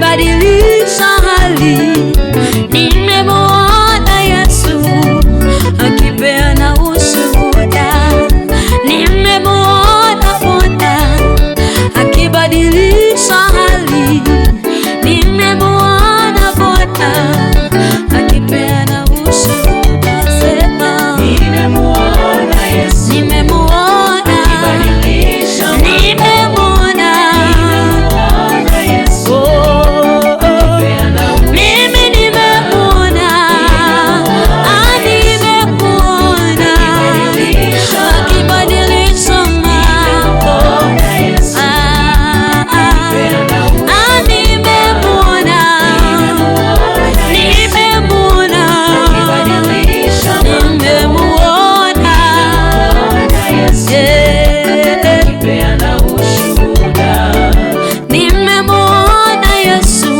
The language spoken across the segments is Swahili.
akibadilisha hali. Nimemwona Yesu akipeana ushuhuda. Nimemwona Bwana akibadilisha hali. Nimemwona Bwana akipeana ushuhuda. Sema nimemwona Yesu, nimemwona akibadilisha hali. Nimemwona Yesu akipeana ushuhuda. Mimi nimemwona, nimemwona akibadilisha mambo. Nimemwona Yesu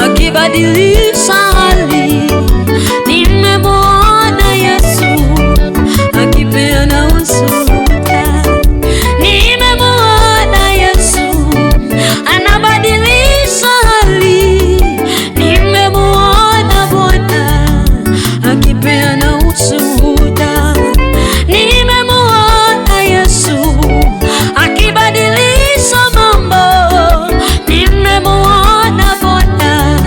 akibadilisha hali. Nimemwona Yesu akipeana ushuhuda. Nimemwona Yesu anabadilisha hali. Nimemwona Bwana akipeana ushuhuda. Nimemwona Yesu akibadilisha mambo. Nimemwona Bwana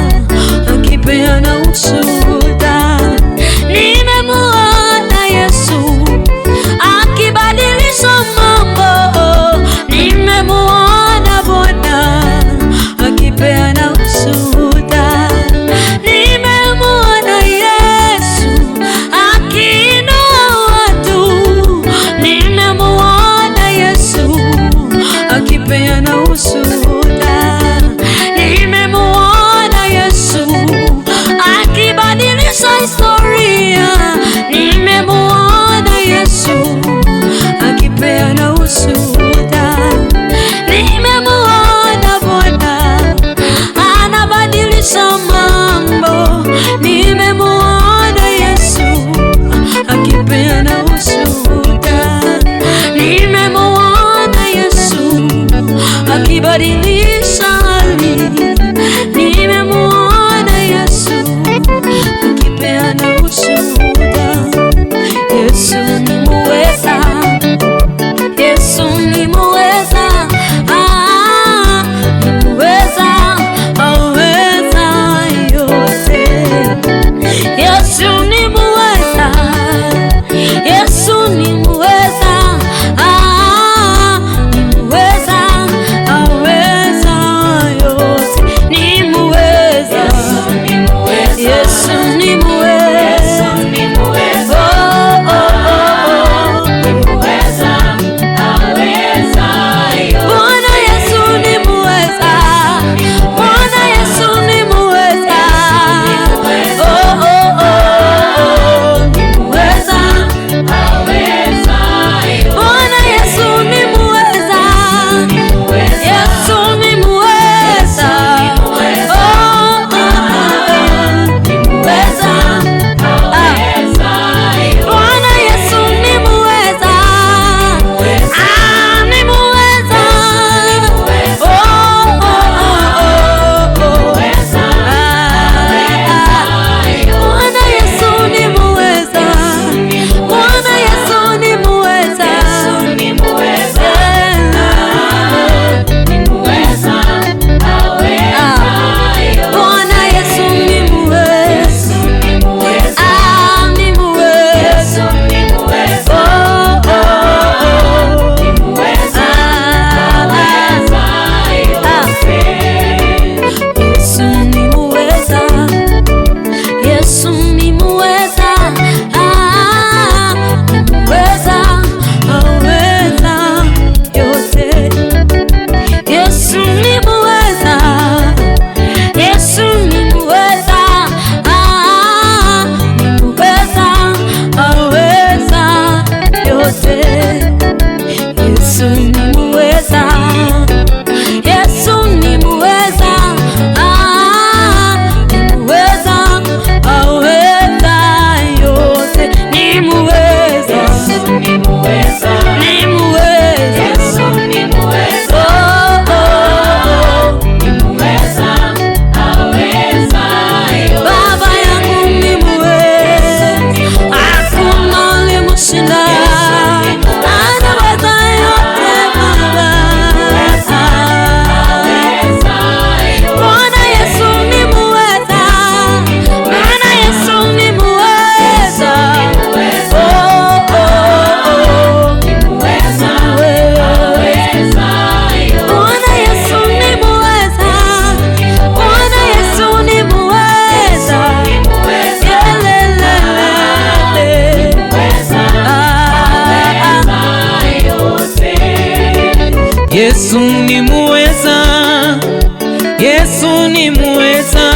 Yesu ni muweza,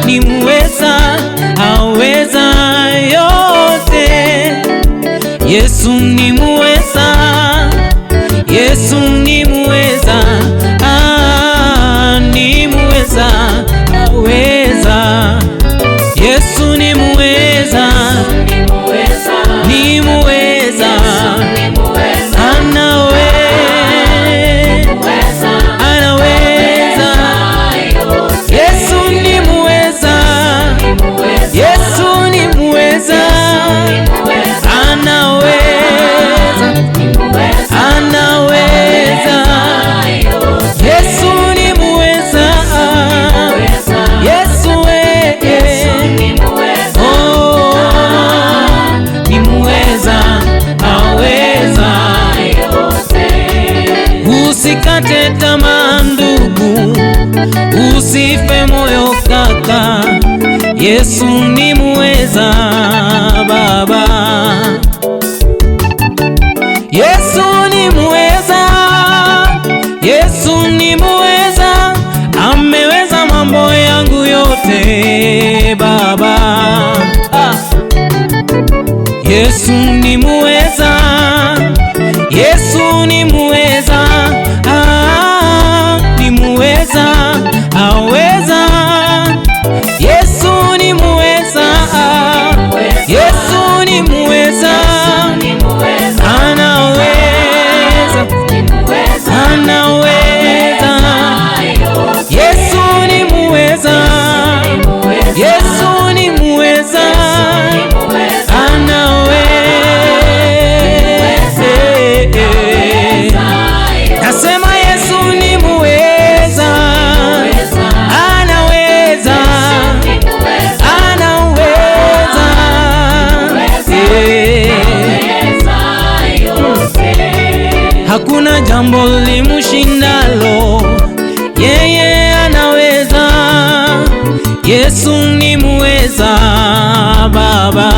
ni muweza, aweza yote. Yesu ni muweza, Yesu ni muweza, ni muweza, aweza. Yesu ni muweza, ni muweza, anaweza. Yesu ni muweza, Yesu ni muweza, anaweza, anaweza. Yesu ni muweza, Yesu oh, ni muweza, aweza. Usikate tamaa ndugu, usife moyo kaka, Yesu ni muweza baba. Yesu ni muweza, Yesu ni muweza, ameweza mambo yangu yote baba. Yesu ni muweza, Yesu ni muweza, ni muweza, aweza. Yesu ni muweza, Yesu ni muweza, anaweza, anaweza. Yesu ni muweza, Yesu ni muweza, anaweza. Nasema Yesu ni muweza, anaweza, anaweza. Hakuna jambo limushindalo, yeye anaweza. Yesu ni muweza baba.